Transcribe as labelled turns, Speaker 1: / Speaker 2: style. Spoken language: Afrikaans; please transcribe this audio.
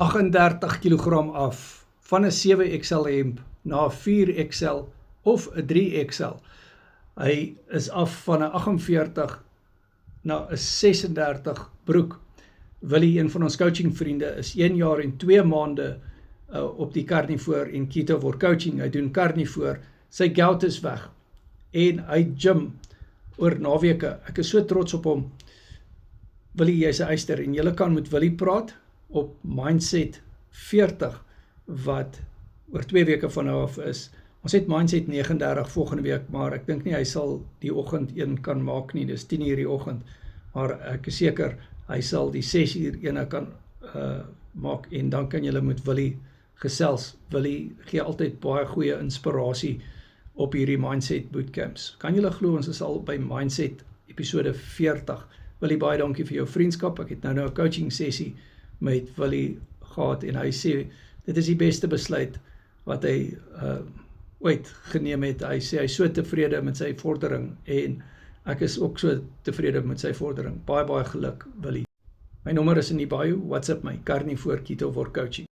Speaker 1: 38 kg af, van 'n 7XL hemp na 'n 4XL of 'n 3XL. Hy is af van 'n 48 na 'n 36 broek. Willie, een van ons coaching vriende, is 1 jaar en 2 maande op die carnivore en ketovore coaching. Hy doen carnivore, sy gout is weg en hy gym oor naweke. Ek is so trots op hom. Willie, jy's 'n eyster en julle kan met Willie praat op Mindset 40 wat oor 2 weke van nou af is. Ons het Mindset 39 volgende week, maar ek dink nie hy sal die oggend een kan maak nie, dis 10 uur die oggend, maar ek is seker hy sal die 6 uur ene kan maak en dan kan julle met Willie gesels. Willie gee altyd baie goeie inspirasie op hierdie Mindset bootcamps. Kan julle glo ons is al by Mindset episode 40. Willie, baie dankie vir jou vriendskap. Ek het nou 'n coaching sessie met Willie gehad en hy sê dit is die beste besluit wat hy ooit geneem het. Hy sê hy is so tevrede met sy vordering en ek is ook so tevrede met sy vordering. Baie geluk, Willie. My nommer is in die bio, WhatsApp my, Carnivore Ketovore Coaching.